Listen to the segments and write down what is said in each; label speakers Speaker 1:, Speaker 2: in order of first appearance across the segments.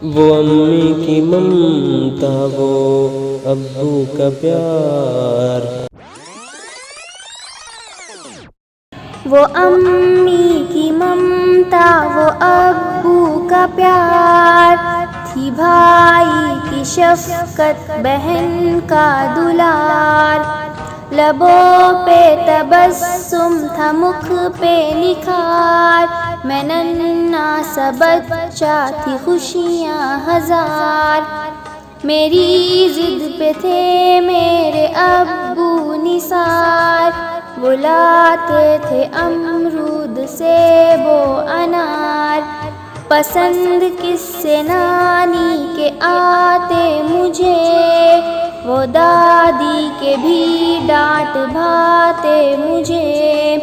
Speaker 1: وہ امی کی ممتا، وہ ابو کا پیار،
Speaker 2: وہ امی کی ممتا، وہ ابو کا پیار، تھی بھائی کی شفقت، بہن کا دلار، لبوں پہ تبسم تھا، مکھ پہ نکھار، میں ننھا سا بچہ تھی، خوشیاں ہزار، میری ضد پہ تھے میرے ابو نثار، وہ لاتے تھے امرود سیب و انار، پسند کس سے نانی کے آتے مجھے، وہ دادی کے بھی ڈانٹ بھاتے مجھے،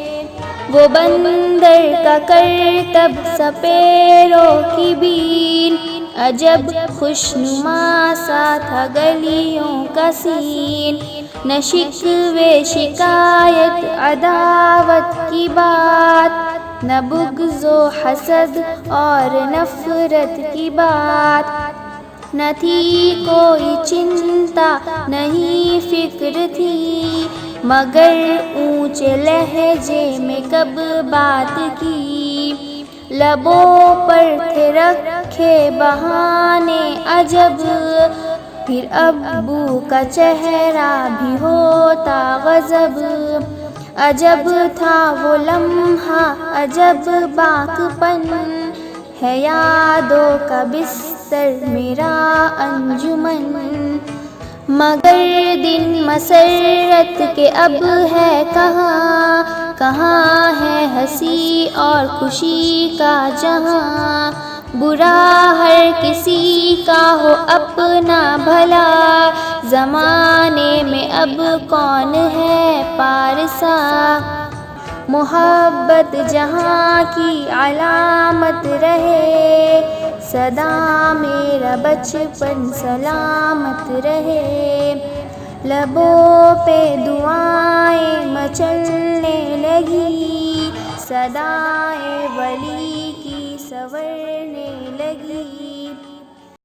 Speaker 2: وہ بندر کا کرتب سپیروں کی بین، عجب خوشنما سا تھا گلیوں کا سین، نہ شکوے شکایت عداوت کی بات، نہ بغض و حسد اور نفرت کی بات، نہ تھی کوئی چنتا نہیں فکر تھی، مگر اونچے لہجے میں کب بات کی، لبوں پر تھے رکھے بہانے عجب، پھر ابو کا چہرہ بھی ہوتا غضب، عجب تھا وہ لمحہ عجب باکپن، ہے یادوں کا بستر میرا انجمن، مگر دن مسرت کے اب ہے کہاں، کہاں ہے ہنسی اور خوشی کا جہاں، برا ہر کسی کا ہو اپنا بھلا، زمانے میں اب کون ہے پارسا، محبت جہاں کی علامت رہے، سدا میرا بچپن سلامت رہے، لبوں پہ دعائیں مچلنے لگی، صدائے ولی کی سنورنے